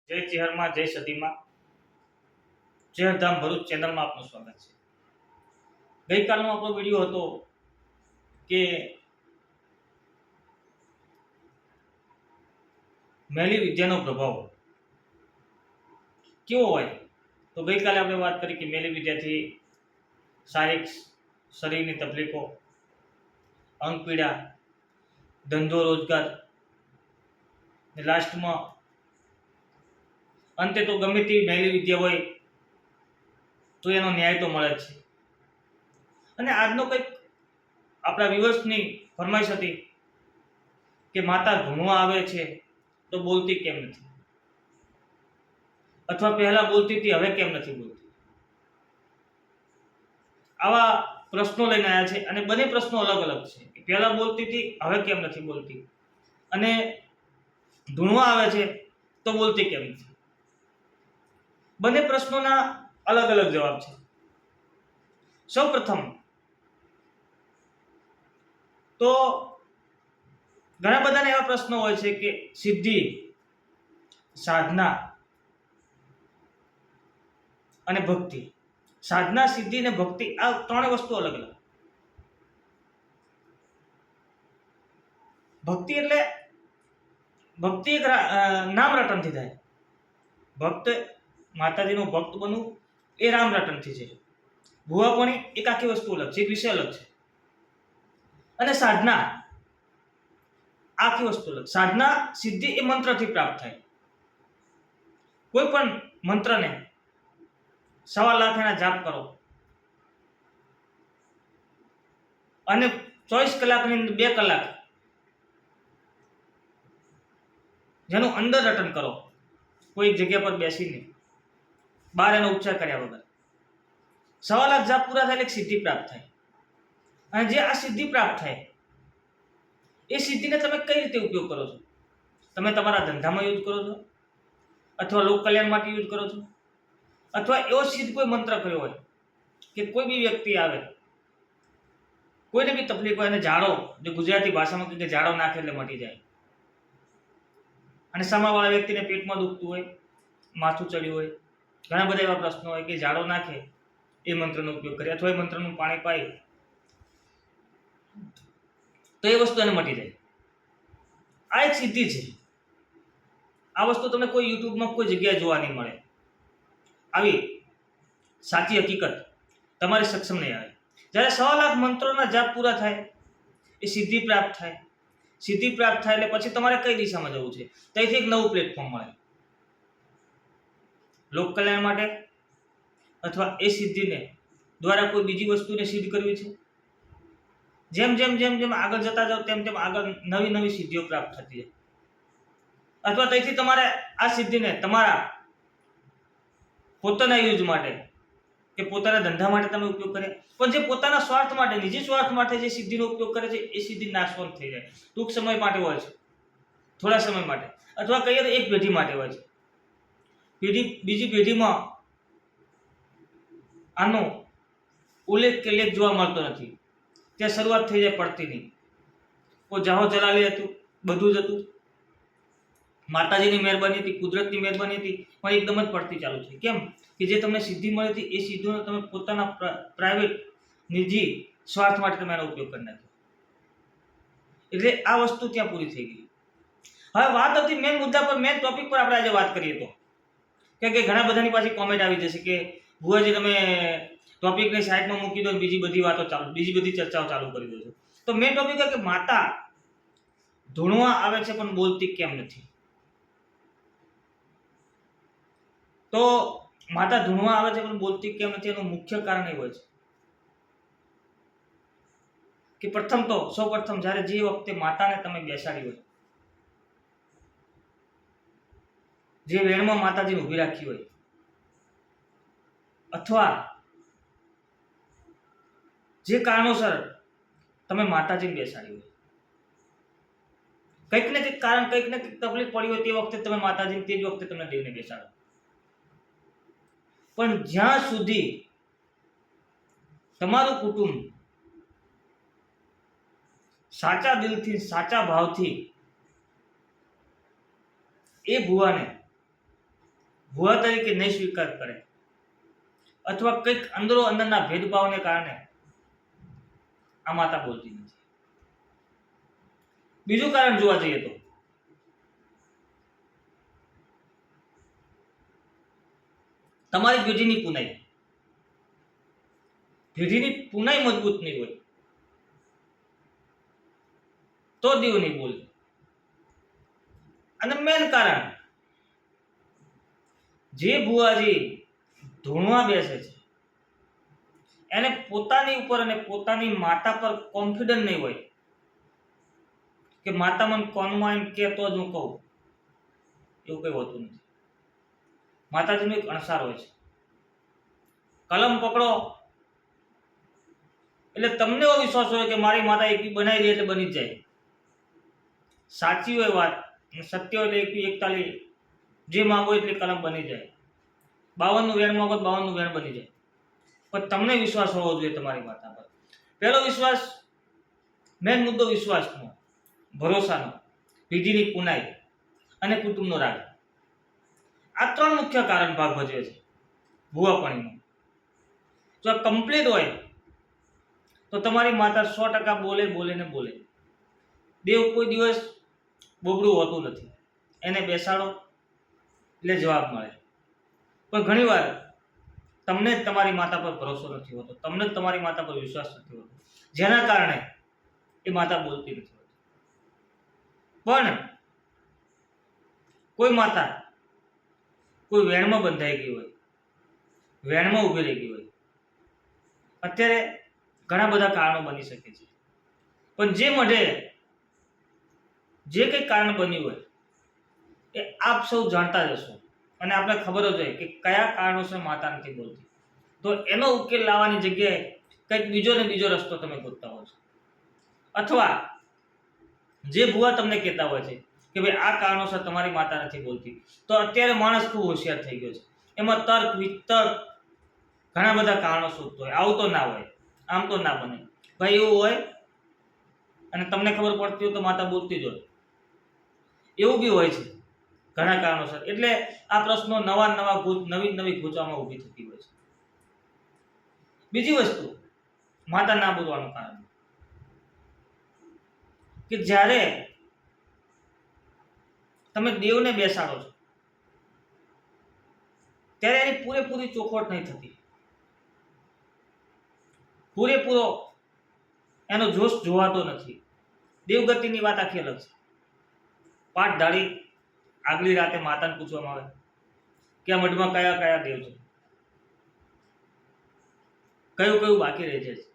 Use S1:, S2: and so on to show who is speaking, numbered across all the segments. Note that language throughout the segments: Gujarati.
S1: જય ચેહરમાં, જય સતીમાં, ચેહરધામ ભરૂચ ચેનલમાં આપનું સ્વાગત છે। ગઈકાલનો આપણો વિડીયો હતો કે મેલી વિદ્યાનો પ્રભાવ કેવો હોય। તો ગઈકાલે આપણે વાત કરી કે મેલી વિદ્યાથી શારીરિક શરીરની તકલીફો, અંગ પીડા, ધંધો રોજગાર, લાસ્ટમાં અંતે તો ગમે તેવી મેલી વિદ્યા હોય તો એનો ન્યાય તો મળે જ છે। અને આજનો કંઈક આપણા વ્યુઅર્સની ફરમાઈશ હતી કે માતા ભણવા આવે છે તો બોલતી કેમ નથી, અથવા પહેલા બોલતી હતી હવે કેમ નથી બોલતી। આવા પ્રશ્નો લઈને આવ્યા છે અને બંને પ્રશ્નો અલગ અલગ છે કે પહેલા બોલતી હતી હવે કેમ નથી બોલતી, અને ધૂણવા આવે છે તો બોલતી કેમ નથી। બંને પ્રશ્નોના અલગ અલગ જવાબ છે। સૌપ્રથમ તો ઘણા બધાને એવા પ્રશ્નો હોય છે કે સિદ્ધિ, સાધના અને ભક્તિ। સાધના, સિદ્ધિ અને ભક્તિ આ ત્રણેય વસ્તુ અલગ અલગ। ભક્તિ એટલે ભક્તિ એક નામ રટનથી થાય। ભક્ત, માતાજીનો ભક્ત બનવું એ રામ રટનથી છે। ભુવાપણી એક આખી વસ્તુ અલગ છે, એક વિષય અલગ છે। અને સાધના આખી વસ્તુ અલગ। સાધના, સિદ્ધિ એ મંત્રથી પ્રાપ્ત થાય। કોઈ પણ મંત્રને 1.25 લાખ એના જાપ કરો અને 24 કલાકની અંદર 2 કલાક જેનું અંદર રટન કરો, કોઈ એક જગ્યા પર બેસીને બહાર એનો ઉચ્ચાર કર્યા વગર, 1.25 લાખ જાપ પૂરા થાય એટલે સિદ્ધિ પ્રાપ્ત થાય। અને જે આ સિદ્ધિ પ્રાપ્ત થાય એ સિદ્ધિને તમે કઈ રીતે ઉપયોગ કરો છો? તમે તમારા ધંધામાં યુઝ કરો છો, અથવા લોક કલ્યાણ માટે યુઝ કરો છો, અથવા એવો સિદ્ધ કોઈ મંત્ર કર્યો હોય કે કોઈ બી વ્યક્તિ આવે, કોઈને બી તકલીફ હોય અને ઝાડો, જે ગુજરાતી ભાષામાં કહે કે ઝાડો નાખે એટલે મટી જાય, અને સામાવાળા વ્યક્તિને પેટમાં દુખતું હોય, માથું ચડ્યું હોય, ઘણા બધા એવા પ્રશ્નો હોય કે ઝાડો નાખે એ મંત્રનો ઉપયોગ કરે, અથવા એ મંત્રનું પાણી પાય તો એ વસ્તુ એને મટી જાય। આ એક સિદ્ધિ છે। આ વસ્તુ તમને કોઈ યુટ્યુબમાં કોઈ જગ્યાએ જોવા નહીં મળે। આવી સાચી હકીકત તમારી સક્ષમ નહીં આવે। જ્યારે 1.25 લાખ મંત્રોના જાપ પૂરા થાય એ સિદ્ધિ પ્રાપ્ત થાય। સિદ્ધિ પ્રાપ્ત થાય એટલે પછી તમારે કઈ દિશામાં જવું છે? ત્યાંથી એક નવું પ્લેટફોર્મ મળે, લોક કલ્યાણ માટે, અથવા એ સિદ્ધિને દ્વારા કોઈ બીજી વસ્તુને સિદ્ધ કરવી છે। જેમ જેમ જેમ જેમ આગળ જતા જાઓ તેમ તેમ આગળ નવી નવી સિદ્ધિઓ પ્રાપ્ત થતી જાય, અથવા તેથી તમારે આ સિદ્ધિને તમારા પોતાના યુઝ માટે કે પોતાના ધંધા માટે તમે ઉપયોગ કરે, પણ જે પોતાના સ્વાર્થ માટે, નિજી સ્વાર્થ માટે જે સિદ્ધિનો ઉપયોગ કરે છે એ સિદ્ધિ નાશવંત થઈ જાય। ટૂંક સમય માટે હોય છે, થોડા સમય માટે, અથવા કહીએ તો એક પેઢી માટે હોય છે। બીજી પેઢીમાં આનો ઉલ્લેખ કે લેખ જોવા મળતો નથી। ત્યાં શરૂઆત થઈ જાય પડતીની। કોઈ જાહો જલાલી હતું, બધું જ હતું, માતાજીની મહેરબાની હતી, કુદરતની મહેરબાની હતી, પણ એકદમ જ પડતી ચાલુ થઈ। કેમ કે જે તમને સિદ્ધિ મળી હતી એ સિદ્ધિનો તમે પોતાના પ્રાઇવેટ, નિજી સ્વાર્થ માટે તમે એનો ઉપયોગ કરી નાખ્યો, એટલે આ વસ્તુ ત્યાં પૂરી થઈ ગઈ। હવે વાત હતી મેન મુદ્દા પર, મેન ટોપિક પર આપણે આજે વાત કરીએ તો, કે ઘણા બધાની પાછી કોમેન્ટ આવી જશે કે ભુવાજી તમે ટોપિકને સાઈડમાં મૂકી દો, બીજી બધી વાતો ચાલુ, બીજી બધી ચર્ચાઓ ચાલુ કરી દો છો। તો મેન ટોપિક છે કે માતા ધૂણવા આવે છે પણ બોલતી કેમ નથી? તો માતા ધૂણવા આવે છે પણ બોલતી કેમ નથી એનું મુખ્ય કારણ એ હોય છે કે પ્રથમ તો સૌપ્રથમ જ્યારે જે વખતે માતાને તમે બેસાડી હોય, જે વેણમાં માતાજીને ઊભી રાખી હોય, અથવા જે કારણોસર તમે માતાજીને બેસાડી હોય, કંઈક ને કંઈક કારણ, કંઈક ને કંઈક તકલીફ પડી હોય, તે વખતે તમે માતાજીને, તે જ વખતે તમે દેવને બેસાડો। પણ જ્યાં સુધી તમારું કુટુંબ સાચા દિલથી, સાચા ભાવથી એ ભુવાને ભૂવા તરીકે નહીં સ્વીકાર કરે અથવા કંઈક અંદરો અંદરના ભેદભાવને કારણે આ માતા બોલતી નથી. બીજું કારણ જોવા જઈએ તો તમારી પેઢીની પુનાઈ મજબૂત નહીં હોય તો દેવ નહીં બોલે. અને મેન કારણ, જે ભુવાજી ધૂણવા બેસે છે એને પોતાની ઉપર અને પોતાની માતા પર કોન્ફિડન્સ નહીં હોય કે માતા મને કોનમાં એમ કે તો જ હું કહું, એવું કંઈ હોતું નથી. માતાજીનો એક અણસાર હોય છે. કલમ પકડો એટલે તમને એવો વિશ્વાસ હોય કે મારી માતા એકવી બનાવી દે એટલે બની જ જાય. સાચી હોય વાત, સત્ય હોય એટલે 41 જે માંગો એટલે કલમ બની જાય. 52નું વેણ માંગો 52નું વેણ બની જાય. પણ તમને વિશ્વાસ હોવો જોઈએ તમારી માતા પર. પહેલો વિશ્વાસ, મેન મુદ્દો વિશ્વાસનો, ભરોસાનો, પેઢીની પુનાઈ અને કુટુંબનો રાગ. આ 3 મુખ્ય કારણ ભાગ ભજવે છે ભુવાપણીમાં. જો આ કમ્પ્લીટ હોય તો તમારી માતા 100% બોલે. દેવ કોઈ દિવસ બોબડું હોતું નથી. એને બેસાડો એટલે જવાબ મળે. પણ ઘણીવાર તમને જ તમારી માતા પર ભરોસો નથી હોતો, તમને જ તમારી માતા પર વિશ્વાસ નથી હોતો, જેના કારણે એ માતા બોલતી નથી હોતી. પણ કોઈ માતા કોઈ વેણમાં બંધાઈ ગઈ હોય, વેણમાં ઊભી રહી ગઈ હોય, અત્યારે ઘણા બધા કારણો બની શકે છે. પણ જે મઢે જે કંઈ કારણ બન્યું હોય એ આપ સૌ જાણતા જ હશો અને આપણે ખબર જ હોય કે કયા કારણોસર માતા નથી બોલતી. તો એનો ઉકેલ લાવવાની જગ્યાએ કંઈક બીજો ને બીજો રસ્તો તમે ગોતતા હો છો. અથવા જે ભુવા તમને કહેતા હોય છે કે ભાઈ આ કારણોસર તમારી માતા નથી બોલતી, તો અત્યારે માણસ ખૂબ હોશિયાર થઈ ગયો છે. એમાં તર્ક વિતર્ક ઘણા બધા કારણો શોધતો હોય. આવું તો ના હોય, આમ તો ના બને, ભાઈ એવું હોય અને તમને ખબર પડતી હોય તો માતા બોલતી જ હોય, એવું બી હોય છે ઘણા કારણોસર. એટલે આ પ્રશ્નો નવી ગૂંચવામાં ઊભી થતી હોય છે. બીજી વસ્તુ, માતા ના બોલવાનું કારણ કે જ્યારે તમે દેવને બેસાડો છો ત્યારે એની પૂરેપૂરી ચોખવટ નહીં થતી, પૂરેપૂરો એનો જોશ જોવાતો નથી. દેવગતિની વાત આખી અલગ છે. પાઠ ધારી આગલી રાતે માતાને પૂછવામાં આવે કે આ મઢમાં કયા કયા દેવ છે, કયું બાકી રહી જાય છે.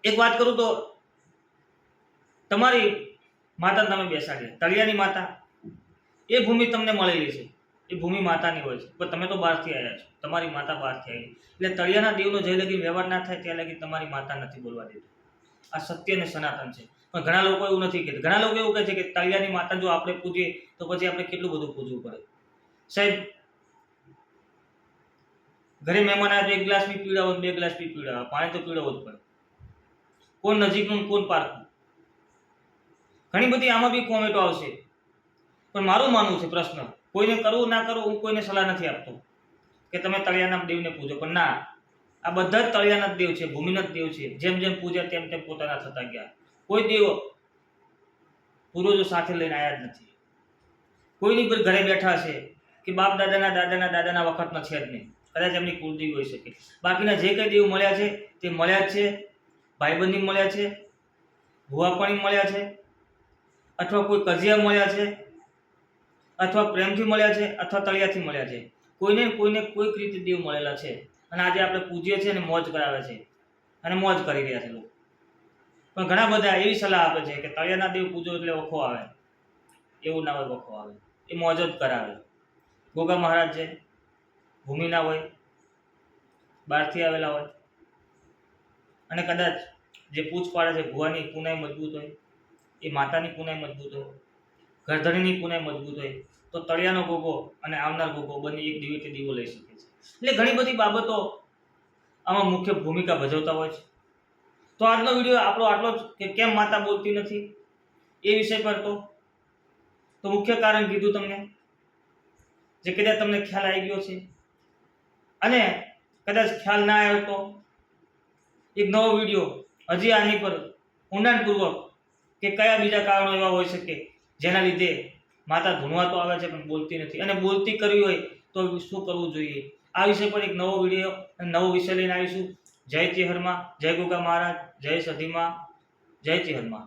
S1: એક વાત કરું તો તમારી માતાને તમે બેસાડીએ, તળિયાની માતા, એ ભૂમિ તમને મળેલી છે, એ ભૂમિ માતાની હોય છે. પણ તમે તો બહારથી આવ્યા છો, તમારી માતા બહારથી આવી, એટલે તળિયાના દેવનો જે લગી વ્યવહાર ના થાય ત્યાં લગી તમારી માતા નથી બોલવા દેતી. આ સત્ય અને સનાતન છે. પણ ઘણા લોકો એવું નથી કહેતા. ઘણા લોકો એવું કહે છે કે તળિયાની માતા જો આપણે પૂજીએ તો પછી આપણે કેટલું બધું પૂજવું પડે. સાહેબ, ઘરે મહેમાન આવે તો 1 ગ્લાસ બી પીવડાવો, 2 ગ્લાસ બી પીવડાવો, પાણી તો પીવડાવવું જ પડે. કોણ નજીકનું કોણ પારખું, ઘણી બધી આમાં બી કોમેન્ટો આવશે. પણ મારું માનવું છે, પ્રશ્ન કોઈને કરવું ના કરવું, હું કોઈને સલાહ નથી આપતો કે તમે તળિયાના દેવને પૂજો. પણ ના, આ બધા જ તળિયાના જ દેવ છે, ભૂમિના જ દેવ છે. જેમ જેમ પૂજ્યા તેમ તેમ પોતાના થતા ગયા. કોઈ દેવ પૂર્વજો સાથે લઈને આવ્યા જ નથી. કોઈની પર ઘરે બેઠા છે કે બાપ દાદાના વખતના છે જ નહીં. કદાચ એમની કુળદેવી હોઈ શકે. બાકીના જે કંઈ દેવ મળ્યા છે તે મળ્યા જ છે. ભાઈબંધી મળ્યા છે, ભુવાપણી મળ્યા છે, અથવા કોઈ કજિયા મળ્યા છે, અથવા પ્રેમથી મળ્યા છે, અથવા તળિયાથી મળ્યા છે. કોઈને કોઈક રીતે દેવ મળેલા છે. અને આજે આપણે પૂજીએ છીએ અને મોજ કરાવે છે અને મોજ કરી રહ્યા છે લોકો. પણ ઘણા બધા એવી સલાહ આપે છે કે તળિયાના દેવ પૂજો એટલે વખો આવે. એવું ના હોય, વખો આવે, એ મોજ જ કરાવે. ગોગા મહારાજ છે, ભૂમિના હોય, બહારથી આવેલા હોય, અને કદાચ જે પૂછ પાડે છે ભુવાની પુનાઈ મજબૂત હોય, એ માતાની પુનાઈ મજબૂત હોય, ઘરધણીની પુનાઈ મજબૂત હોય, તો તળિયાનો ગોગો અને આવનાર ગોગો બંને એક દિવેથી દીવો લઈ શકે છે. એટલે ઘણી બધી બાબતો આમાં મુખ્ય ભૂમિકા ભજવતા હોય છે. તો આજનો વિડીયો આપણો આટલો જ કે કેમ માતા બોલતી નથી એ વિષય પર. તો તો મુખ્ય કારણ કીધું તમને, જે કદાચ તમને ખ્યાલ આવી ગયો છે. અને કદાચ ખ્યાલ ના આવ્યો તો એક નવો વિડીયો હજી આની પર ઊંડાણપૂર્વક કે કયા બીજા કારણો એવા હોઈ શકે જેના લીધે માતા ધૂણવા તો આવે છે પણ બોલતી નથી, અને બોલતી કરવી હોય તો શું કરવું જોઈએ, આ વિષય પર એક નવો વિડીયો અને નવો વિષય લઈને આવીશું. જય ચિહરમાં, જય ગોગા મહારાજ, જય સધીમાં, જય ચિહરમાં.